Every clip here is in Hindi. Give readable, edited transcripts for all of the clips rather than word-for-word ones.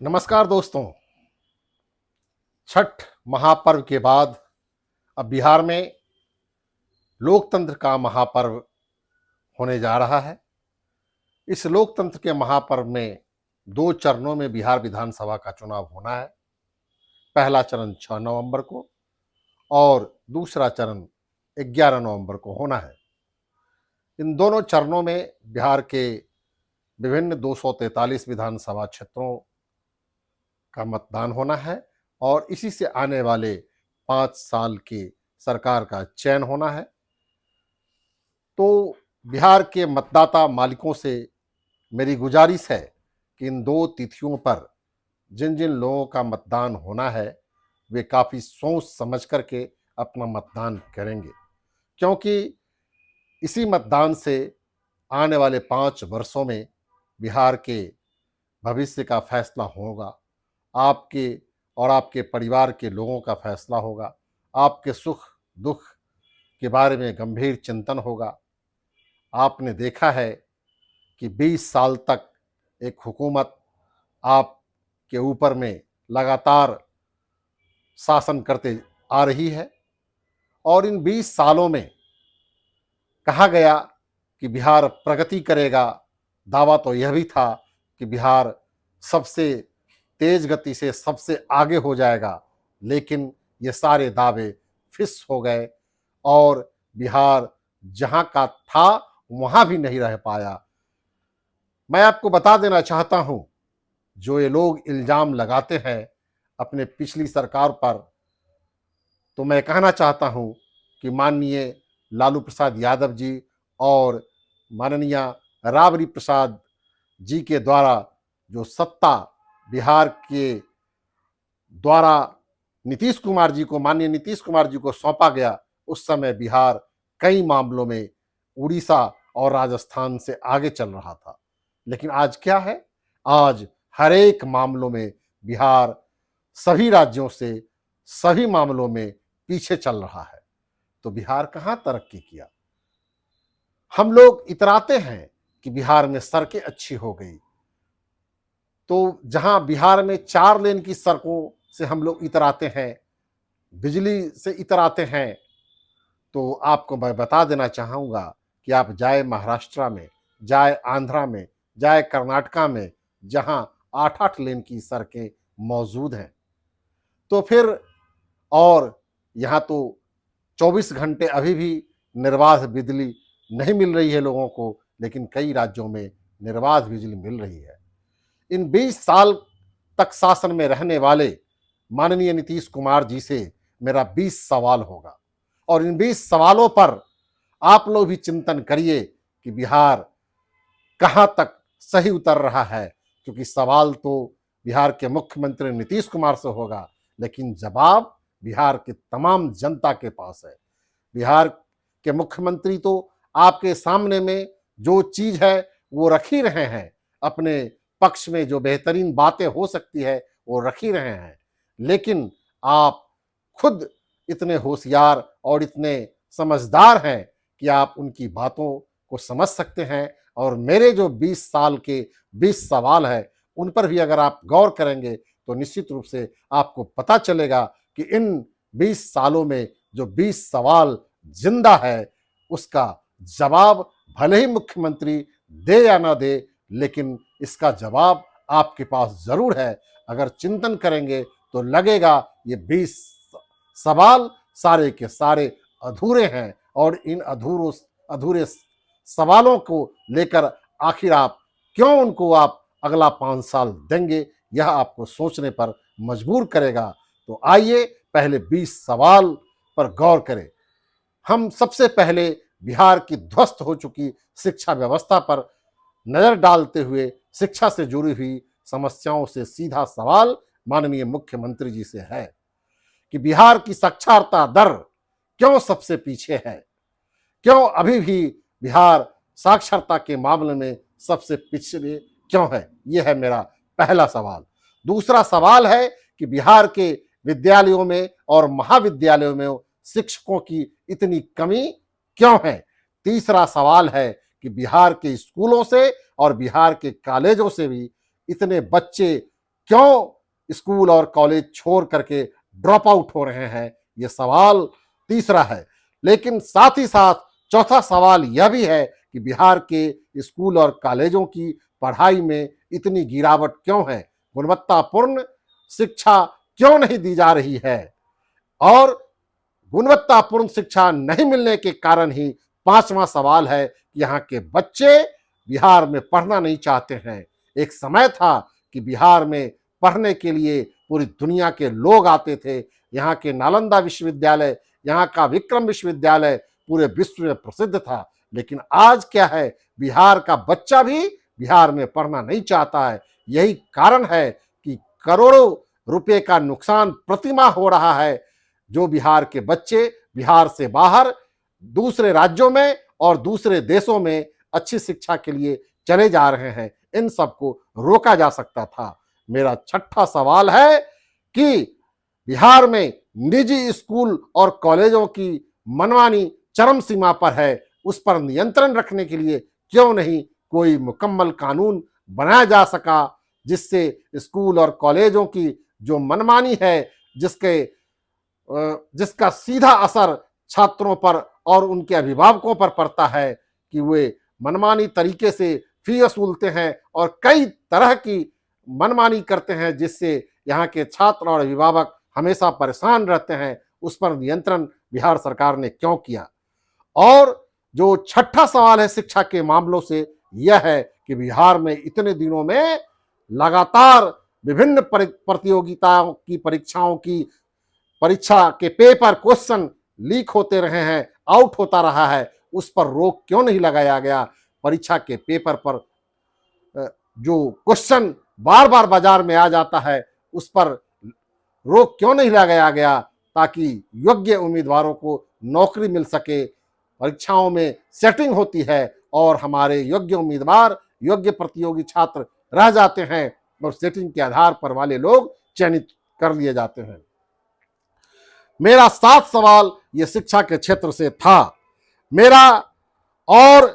नमस्कार दोस्तों। छठ महापर्व के बाद अब बिहार में लोकतंत्र का महापर्व होने जा रहा है। इस लोकतंत्र के महापर्व में 2 चरणों में बिहार विधानसभा का चुनाव होना है। पहला चरण 6 नवंबर को और दूसरा चरण 11 नवंबर को होना है। इन दोनों चरणों में बिहार के विभिन्न 243 विधानसभा क्षेत्रों का मतदान होना है और इसी से आने वाले 5 साल की सरकार का चयन होना है। तो बिहार के मतदाता मालिकों से मेरी गुजारिश है कि इन 2 तिथियों पर जिन जिन लोगों का मतदान होना है वे काफ़ी सोच समझ करके अपना मतदान करेंगे, क्योंकि इसी मतदान से आने वाले 5 वर्षों में बिहार के भविष्य का फैसला होगा। आपके और आपके परिवार के लोगों का फैसला होगा। आपके सुख दुख के बारे में गंभीर चिंतन होगा। आपने देखा है कि 20 साल तक एक हुकूमत आपके ऊपर में लगातार शासन करते आ रही है और इन 20 सालों में कहा गया कि बिहार प्रगति करेगा। दावा तो यह भी था कि बिहार सबसे तेज गति से सबसे आगे हो जाएगा, लेकिन ये सारे दावे फिस हो गए और बिहार जहां का था वहां भी नहीं रह पाया। मैं आपको बता देना चाहता हूं, जो ये लोग इल्जाम लगाते हैं अपने पिछली सरकार पर, तो मैं कहना चाहता हूं कि माननीय लालू प्रसाद यादव जी और माननीय राबड़ी प्रसाद जी के द्वारा जो सत्ता बिहार के द्वारा माननीय नीतीश कुमार जी को सौंपा गया, उस समय बिहार कई मामलों में उड़ीसा और राजस्थान से आगे चल रहा था। लेकिन आज क्या है? आज हर एक मामलों में बिहार सभी राज्यों से सभी मामलों में पीछे चल रहा है। तो बिहार कहाँ तरक्की किया? हम लोग इतराते हैं कि बिहार में सड़कें अच्छी हो गई, तो जहां बिहार में 4 लेन की सड़कों से हम लोग इतराते हैं, बिजली से इतराते हैं, तो आपको मैं बता देना चाहूँगा कि आप जाए महाराष्ट्र में, जाए आंध्रा में, जाए कर्नाटका में, जहां 8-8 लेन की सड़कें मौजूद हैं। तो फिर और यहाँ तो 24 घंटे अभी भी निर्बाध बिजली नहीं मिल रही है लोगों को, लेकिन कई राज्यों में निर्बाध बिजली मिल रही है। इन 20 साल तक शासन में रहने वाले माननीय नीतीश कुमार जी से मेरा 20 सवाल होगा और इन 20 सवालों पर आप लोग भी चिंतन करिए कि बिहार कहां तक सही उतर रहा है, क्योंकि सवाल तो बिहार के मुख्यमंत्री नीतीश कुमार से होगा, लेकिन जवाब बिहार के तमाम जनता के पास है। बिहार के मुख्यमंत्री तो आपके सामने में जो चीज है वो रख ही रहे हैं, अपने पक्ष में जो बेहतरीन बातें हो सकती है वो रख ही रहे हैं, लेकिन आप खुद इतने होशियार और इतने समझदार हैं कि आप उनकी बातों को समझ सकते हैं। और मेरे जो 20 साल के 20 सवाल है उन पर भी अगर आप गौर करेंगे तो निश्चित रूप से आपको पता चलेगा कि इन 20 सालों में जो 20 सवाल जिंदा है उसका जवाब भले ही मुख्यमंत्री दे या ना दे, लेकिन इसका जवाब आपके पास जरूर है। अगर चिंतन करेंगे तो लगेगा ये 20 सवाल सारे के सारे अधूरे हैं और इन अधूरे सवालों को लेकर आखिर आप क्यों उनको आप अगला 5 साल देंगे, यह आपको सोचने पर मजबूर करेगा। तो आइए पहले 20 सवाल पर गौर करें। हम सबसे पहले बिहार की ध्वस्त हो चुकी शिक्षा व्यवस्था पर नजर डालते हुए शिक्षा से जुड़ी हुई समस्याओं से सीधा सवाल माननीय मुख्यमंत्री जी से है कि बिहार की साक्षरता दर क्यों सबसे पीछे है? क्यों अभी भी बिहार साक्षरता के मामले में सबसे पिछड़े क्यों है? यह है मेरा पहला सवाल। दूसरा सवाल है कि बिहार के विद्यालयों में और महाविद्यालयों में शिक्षकों की इतनी कमी क्यों है? तीसरा सवाल है कि बिहार के स्कूलों से और बिहार के कॉलेजों से भी इतने बच्चे क्यों स्कूल और कॉलेज छोड़ करके ड्रॉप आउट हो रहे हैं, ये सवाल तीसरा है। लेकिन साथ ही साथ चौथा सवाल यह भी है कि बिहार के स्कूल और कॉलेजों की पढ़ाई में इतनी गिरावट क्यों है, गुणवत्तापूर्ण शिक्षा क्यों नहीं दी जा रही है। और गुणवत्तापूर्ण शिक्षा नहीं मिलने के कारण ही पांचवा सवाल है कि यहाँ के बच्चे बिहार में पढ़ना नहीं चाहते हैं। एक समय था कि बिहार में पढ़ने के लिए पूरी दुनिया के लोग आते थे। यहाँ के नालंदा विश्वविद्यालय, यहाँ का विक्रम विश्वविद्यालय पूरे विश्व में प्रसिद्ध था। लेकिन आज क्या है, बिहार का बच्चा भी बिहार में पढ़ना नहीं चाहता है। यही कारण है कि करोड़ों रुपए का नुकसान प्रतिमाह हो रहा है, जो बिहार के बच्चे बिहार से बाहर दूसरे राज्यों में और दूसरे देशों में अच्छी शिक्षा के लिए चले जा रहे हैं। इन सबको रोका जा सकता था। मेरा छठा सवाल है कि बिहार में निजी स्कूल और कॉलेजों की मनमानी चरम सीमा पर है, उस पर नियंत्रण रखने के लिए क्यों नहीं कोई मुकम्मल कानून बनाया जा सका, जिससे स्कूल और कॉलेजों की जो मनमानी है, जिसका सीधा असर छात्रों पर और उनके अभिभावकों पर पड़ता है कि वे मनमानी तरीके से फी वसूलते हैं और कई तरह की मनमानी करते हैं, जिससे यहाँ के छात्र और अभिभावक हमेशा परेशान रहते हैं। उस पर नियंत्रण बिहार सरकार ने क्यों किया। और जो छठा सवाल है शिक्षा के मामलों से, यह है कि बिहार में इतने दिनों में लगातार विभिन्न प्रतियोगिताओं की परीक्षा के पेपर क्वेश्चन लीक होते रहे हैं, आउट होता रहा है। उस पर रोक क्यों नहीं लगाया गया। परीक्षा के पेपर पर जो क्वेश्चन बार बार बाजार में आ जाता है, उस पर रोक क्यों नहीं लगाया गया, ताकि योग्य उम्मीदवारों को नौकरी मिल सके। परीक्षाओं में सेटिंग होती है और हमारे योग्य उम्मीदवार, योग्य प्रतियोगी छात्र रह जाते हैं और सेटिंग के आधार पर वाले लोग चयनित कर लिए जाते हैं। मेरा 7 सवाल ये शिक्षा के क्षेत्र से था। मेरा और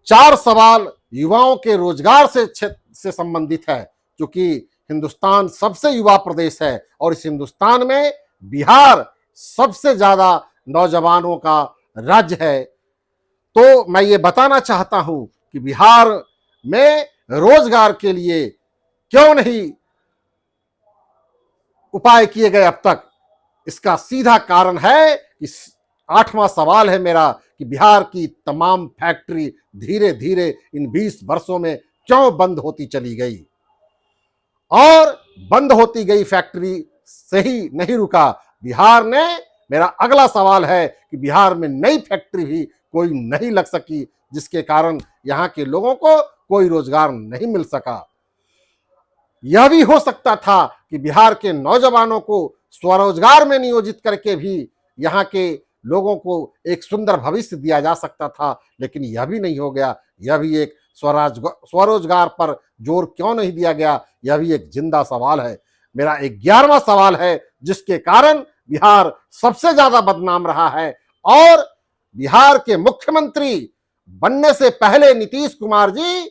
4 सवाल युवाओं के रोजगार से संबंधित है, क्योंकि हिंदुस्तान सबसे युवा प्रदेश है और इस हिंदुस्तान में बिहार सबसे ज्यादा नौजवानों का राज्य है। तो मैं ये बताना चाहता हूं कि बिहार में रोजगार के लिए क्यों नहीं उपाय किए गए अब तक। इसका सीधा कारण है कि 8वां सवाल है मेरा कि बिहार की तमाम फैक्ट्री धीरे धीरे इन 20 वर्षों में क्यों बंद होती चली गई। और बंद होती गई फैक्ट्री से ही नहीं रुका बिहार ने। मेरा अगला सवाल है कि बिहार में नई फैक्ट्री भी कोई नहीं लग सकी, जिसके कारण यहाँ के लोगों को कोई रोजगार नहीं मिल सका। यह भी हो सकता था कि बिहार के नौजवानों को स्वरोजगार में नियोजित करके भी यहाँ के लोगों को एक सुंदर भविष्य दिया जा सकता था, लेकिन यह भी नहीं हो गया। यह भी एक स्वरोजगार पर जोर क्यों नहीं दिया गया, यह भी एक जिंदा सवाल है। मेरा 11वां सवाल है जिसके कारण बिहार सबसे ज्यादा बदनाम रहा है। और बिहार के मुख्यमंत्री बनने से पहले नीतीश कुमार जी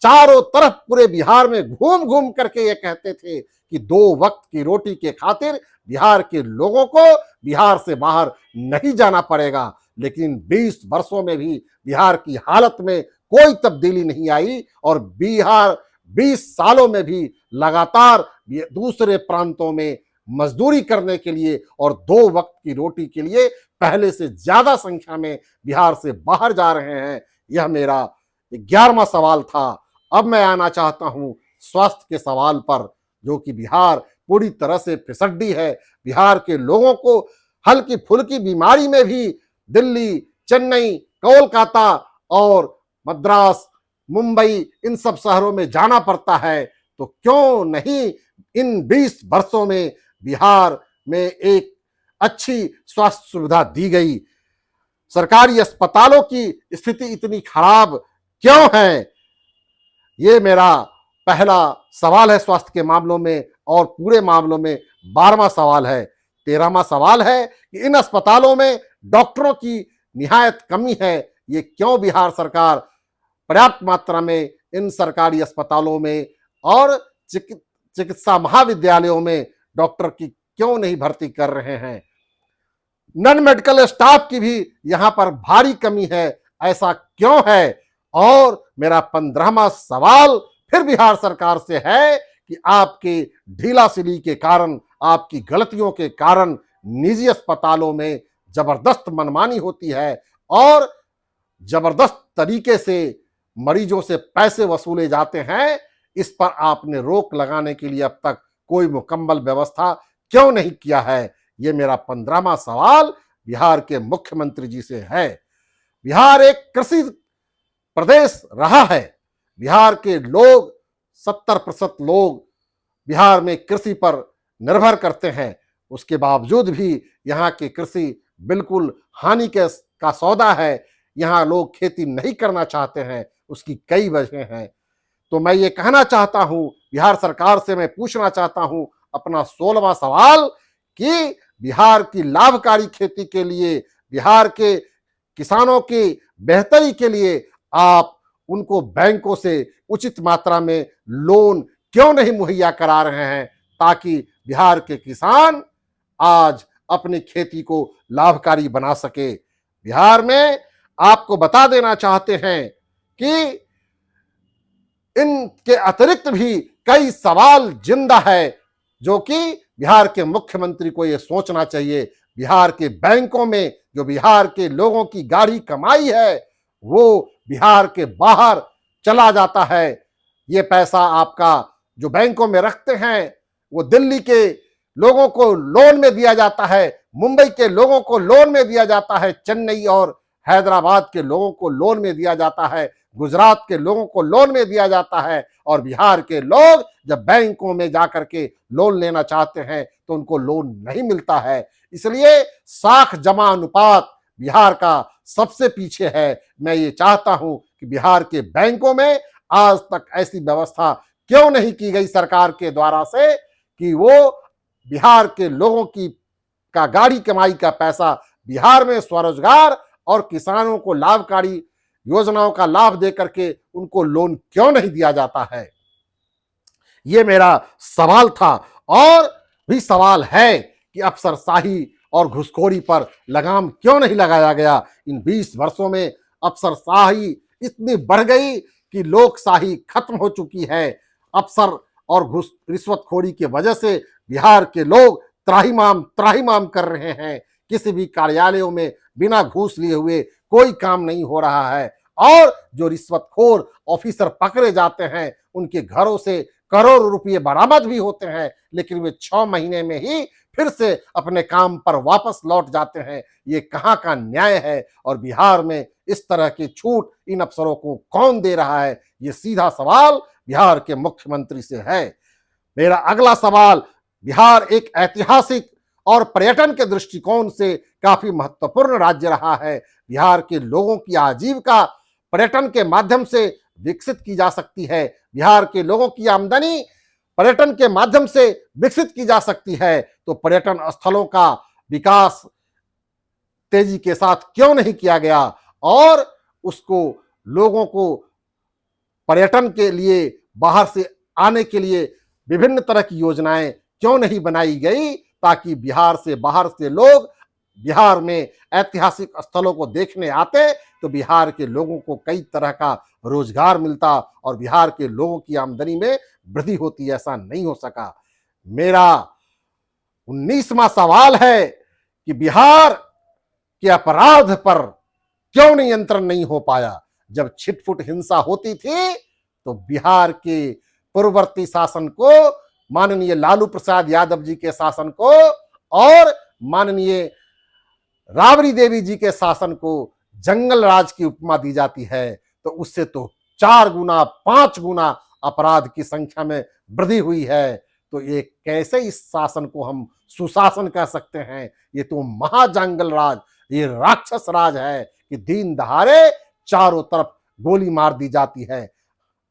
चारों तरफ पूरे बिहार में घूम घूम करके ये कहते थे कि 2 वक्त की रोटी के खातिर बिहार के लोगों को बिहार से बाहर नहीं जाना पड़ेगा। लेकिन 20 वर्षों में भी बिहार की हालत में कोई तब्दीली नहीं आई और बिहार 20 सालों में भी लगातार दूसरे प्रांतों में मजदूरी करने के लिए और 2 वक्त की रोटी के लिए पहले से ज्यादा संख्या में बिहार से बाहर जा रहे हैं। यह मेरा 11वां सवाल था। अब मैं आना चाहता हूं स्वास्थ्य के सवाल पर, जो कि बिहार पूरी तरह से फिसड्डी है। बिहार के लोगों को हल्की फुल्की बीमारी में भी दिल्ली, चेन्नई, कोलकाता और मद्रास, मुंबई इन सब शहरों में जाना पड़ता है। तो क्यों नहीं इन 20 वर्षों में बिहार में एक अच्छी स्वास्थ्य सुविधा दी गई। सरकारी अस्पतालों की स्थिति इतनी खराब क्यों है, ये मेरा पहला सवाल है स्वास्थ्य के मामलों में। और पूरे मामलों में 12वां सवाल है। 13वां सवाल है कि इन अस्पतालों में डॉक्टरों की निहायत कमी है। ये क्यों बिहार सरकार पर्याप्त मात्रा में इन सरकारी अस्पतालों में और चिकित्सा महाविद्यालयों में डॉक्टर की क्यों नहीं भर्ती कर रहे हैं? नॉन मेडिकल स्टाफ की भी यहां पर भारी कमी है, ऐसा क्यों है? और मेरा 15वां सवाल फिर बिहार सरकार से है कि आपके ढीलासिली के कारण, आपकी गलतियों के कारण निजी अस्पतालों में जबरदस्त मनमानी होती है और जबरदस्त तरीके से मरीजों से पैसे वसूले जाते हैं। इस पर आपने रोक लगाने के लिए अब तक कोई मुकम्मल व्यवस्था क्यों नहीं किया है? ये मेरा 15वां सवाल बिहार के मुख्यमंत्री जी से है। बिहार एक कृषि प्रदेश रहा है। बिहार के लोग 70% लोग बिहार में कृषि पर निर्भर करते हैं। उसके बावजूद भी यहाँ की कृषि बिल्कुल हानि का सौदा है। यहाँ लोग खेती नहीं करना चाहते हैं, उसकी कई वजह हैं। तो मैं ये कहना चाहता हूँ, बिहार सरकार से मैं पूछना चाहता हूँ अपना 16वां सवाल कि बिहार की लाभकारी खेती के लिए, बिहार के किसानों की बेहतरी के लिए आप उनको बैंकों से उचित मात्रा में लोन क्यों नहीं मुहैया करा रहे हैं, ताकि बिहार के किसान आज अपनी खेती को लाभकारी बना सके। बिहार में आपको बता देना चाहते हैं कि इनके अतिरिक्त भी कई सवाल जिंदा है, जो कि बिहार के मुख्यमंत्री को यह सोचना चाहिए। बिहार के बैंकों में जो बिहार के लोगों की गाढ़ी कमाई है, वो बिहार के बाहर चला जाता है। ये पैसा आपका जो बैंकों में रखते हैं, वो दिल्ली के लोगों को लोन में दिया जाता है, मुंबई के लोगों को लोन में दिया जाता है, चेन्नई और हैदराबाद के लोगों को लोन में दिया जाता है, गुजरात के लोगों को लोन में दिया जाता है। और बिहार के लोग जब बैंकों में जाकर के लोन लेना चाहते हैं तो उनको लोन नहीं मिलता है। इसलिए साख जमा अनुपात बिहार का सबसे पीछे है। मैं ये चाहता हूं कि बिहार के बैंकों में आज तक ऐसी व्यवस्था क्यों नहीं की गई सरकार के द्वारा से कि वो बिहार के लोगों की का गाढ़ी कमाई का पैसा बिहार में स्वरोजगार और किसानों को लाभकारी योजनाओं का लाभ देकर के उनको लोन क्यों नहीं दिया जाता है? ये मेरा सवाल था। और भी सवाल है कि अफसरशाही और घुसखोरी पर लगाम क्यों नहीं लगाया गया? इन 20 वर्षों में अफसरशाही इतनी बढ़ गई कि लोकशाही खत्म हो चुकी है। अफसर और घुस रिश्वतखोरी की वजह से बिहार के लोग त्राहिमाम त्राहिमाम कर रहे हैं। किसी भी कार्यालयों में बिना घूस लिए हुए कोई काम नहीं हो रहा है और जो रिश्वतखोर ऑफिसर पकड़े जाते हैं उनके घरों से करोड़ों रुपये बरामद भी होते हैं, लेकिन वे 6 महीने में ही फिर से अपने काम पर वापस लौट जाते हैं। ये कहाँ का न्याय है? और बिहार में इस तरह की छूट इन अफसरों को कौन दे रहा है? ये सीधा सवाल बिहार के मुख्यमंत्री से है। मेरा अगला सवाल, बिहार एक ऐतिहासिक और पर्यटन के दृष्टिकोण से काफी महत्वपूर्ण राज्य रहा है। बिहार के लोगों की आजीविका पर्यटन के माध्यम से विकसित की जा सकती है। बिहार के लोगों की आमदनी पर्यटन के माध्यम से विकसित की जा सकती है। तो पर्यटन स्थलों का विकास तेजी के साथ क्यों नहीं किया गया और उसको लोगों को पर्यटन के लिए बाहर से आने के लिए विभिन्न तरह की योजनाएं क्यों नहीं बनाई गई, ताकि बिहार से बाहर से लोग बिहार में ऐतिहासिक स्थलों को देखने आते तो बिहार के लोगों को कई तरह का रोजगार मिलता और बिहार के लोगों की आमदनी में वृद्धि होती। ऐसा नहीं हो सका। मेरा 19वां सवाल है कि बिहार के अपराध पर क्यों नियंत्रण नहीं हो पाया? जब छिटपुट हिंसा होती थी तो बिहार के पूर्ववर्ती शासन को, माननीय लालू प्रसाद यादव जी के शासन को और माननीय राबड़ी देवी जी के शासन को जंगल राज की उपमा दी जाती है। तो उससे तो 4 गुना 5 गुना अपराध की संख्या में वृद्धि हुई है। तो ये कैसे इस शासन को हम सुशासन कह सकते हैं? ये तो महाजंगल राज, ये राक्षस राज है कि दिन दहाड़े चारों तरफ गोली मार दी जाती है।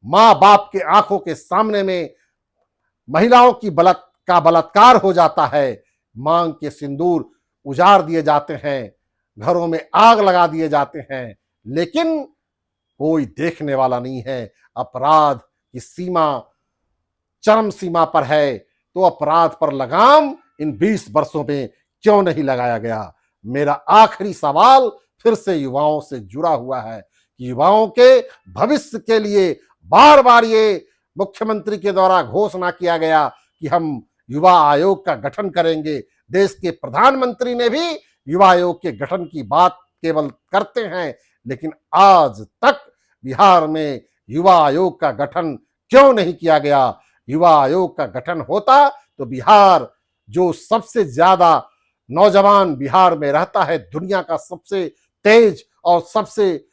माँ बाप के आंखों के सामने में महिलाओं की बलात्कार हो जाता है। मांग के सिंदूर उजाड़ दिए जाते हैं, घरों में आग लगा दिए जाते हैं, लेकिन कोई देखने वाला नहीं है। अपराध की सीमा चरम सीमा पर है, तो अपराध पर लगाम इन 20 वर्षों में क्यों नहीं लगाया गया? मेरा आखिरी सवाल फिर से युवाओं से जुड़ा हुआ है कि युवाओं के भविष्य के लिए बार बार ये मुख्यमंत्री के द्वारा घोषणा किया गया कि हम युवा आयोग का गठन करेंगे। देश के प्रधानमंत्री ने भी युवा आयोग के गठन की बात केवल करते हैं, लेकिन आज तक बिहार में युवा आयोग का गठन क्यों नहीं किया गया? युवा आयोग का गठन होता तो बिहार, जो सबसे ज्यादा नौजवान बिहार में रहता है, दुनिया का सबसे तेज और सबसे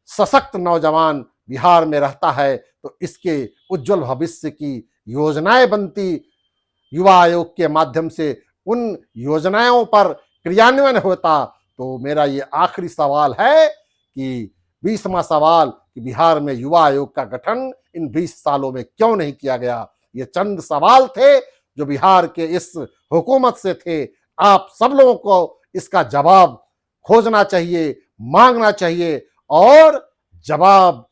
सशक्त नौजवान बिहार में रहता है, तो इसके उज्जवल भविष्य की योजनाएं बनती युवा आयोग के माध्यम से, उन योजनाओं पर क्रियान्वयन होता। तो मेरा ये आखिरी सवाल है कि 20वां सवाल कि बिहार में युवा आयोग का गठन इन 20 सालों में क्यों नहीं किया गया? ये चंद सवाल थे जो बिहार के इस हुकूमत से थे। आप सब लोगों को इसका जवाब खोजना चाहिए, मांगना चाहिए, और जवाब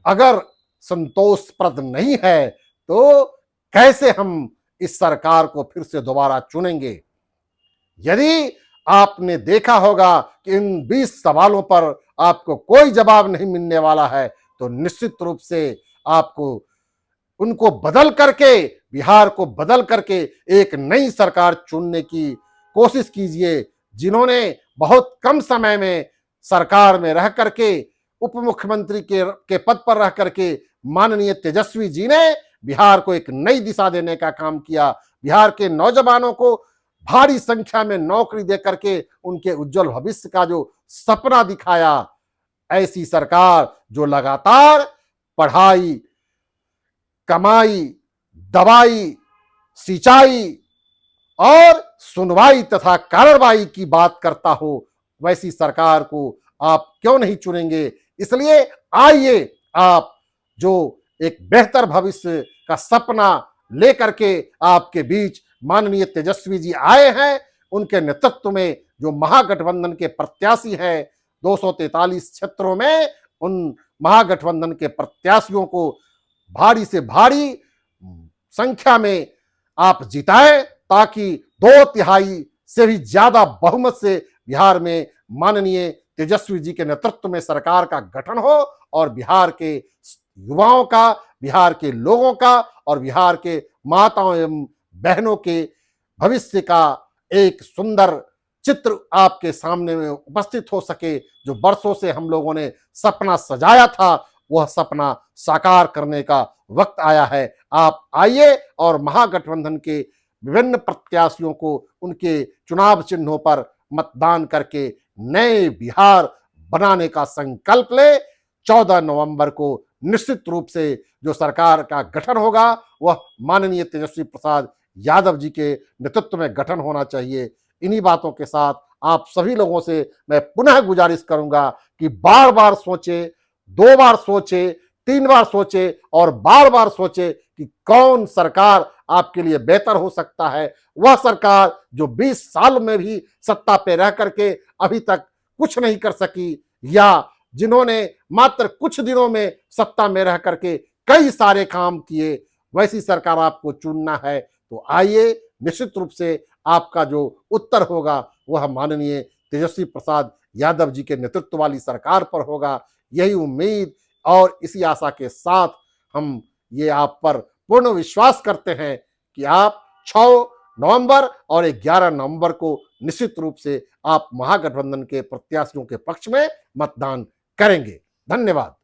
अगर संतोषप्रद नहीं है तो कैसे हम इस सरकार को फिर से दोबारा चुनेंगे? यदि आपने देखा होगा कि इन 20 सवालों पर आपको कोई जवाब नहीं मिलने वाला है, तो निश्चित रूप से आपको उनको बदल करके, बिहार को बदल करके एक नई सरकार चुनने की कोशिश कीजिए, जिन्होंने बहुत कम समय में सरकार में रह करके, उप मुख्यमंत्री के पद पर रह करके माननीय तेजस्वी जी ने बिहार को एक नई दिशा देने का काम किया। बिहार के नौजवानों को भारी संख्या में नौकरी दे करके उनके उज्जवल भविष्य का जो सपना दिखाया। ऐसी सरकार जो लगातार पढ़ाई, कमाई, दवाई, सिंचाई और सुनवाई तथा कार्रवाई की बात करता हो, वैसी सरकार को आप क्यों नहीं चुनेंगे? इसलिए आइए, आप जो एक बेहतर भविष्य का सपना लेकर के आपके बीच माननीय तेजस्वी जी आए हैं, उनके नेतृत्व में जो महागठबंधन के प्रत्याशी हैं 243 क्षेत्रों में, उन महागठबंधन के प्रत्याशियों को भारी से भारी संख्या में आप जिताएं, ताकि 2/3 से भी ज्यादा बहुमत से बिहार में माननीय तेजस्वी जी के नेतृत्व में सरकार का गठन हो और बिहार के युवाओं का, बिहार के लोगों का और बिहार के माताओं एवं बहनों के भविष्य का एक सुंदर चित्र आपके सामने में उपस्थित हो सके। जो वर्षों से हम लोगों ने सपना सजाया था, वह सपना साकार करने का वक्त आया है। आप आइए और महागठबंधन के विभिन्न प्रत्याशियों को उनके चुनाव चिन्हों पर मतदान करके नए बिहार बनाने का संकल्प ले। 14 नवंबर को निश्चित रूप से जो सरकार का गठन होगा वह माननीय तेजस्वी प्रसाद यादव जी के नेतृत्व में गठन होना चाहिए। इन्हीं बातों के साथ आप सभी लोगों से मैं पुनः गुजारिश करूंगा कि बार बार सोचे, 2 बार सोचे, 3 बार सोचे और बार बार सोचे कि कौन सरकार आपके लिए बेहतर हो सकता है। वह सरकार जो 20 साल में भी सत्ता पे रह करके अभी तक कुछ नहीं कर सकी, या जिन्होंने मात्र कुछ दिनों में सत्ता में रह करके कई सारे काम किए, वैसी सरकार आपको चुनना है। तो आइए, निश्चित रूप से आपका जो उत्तर होगा वह माननीय तेजस्वी प्रसाद यादव जी के नेतृत्व वाली सरकार पर होगा। यही उम्मीद और इसी आशा के साथ हम ये आप पर पूर्ण विश्वास करते हैं कि आप 6 नवंबर और 11 नवंबर को निश्चित रूप से आप महागठबंधन के प्रत्याशियों के पक्ष में मतदान करेंगे। धन्यवाद।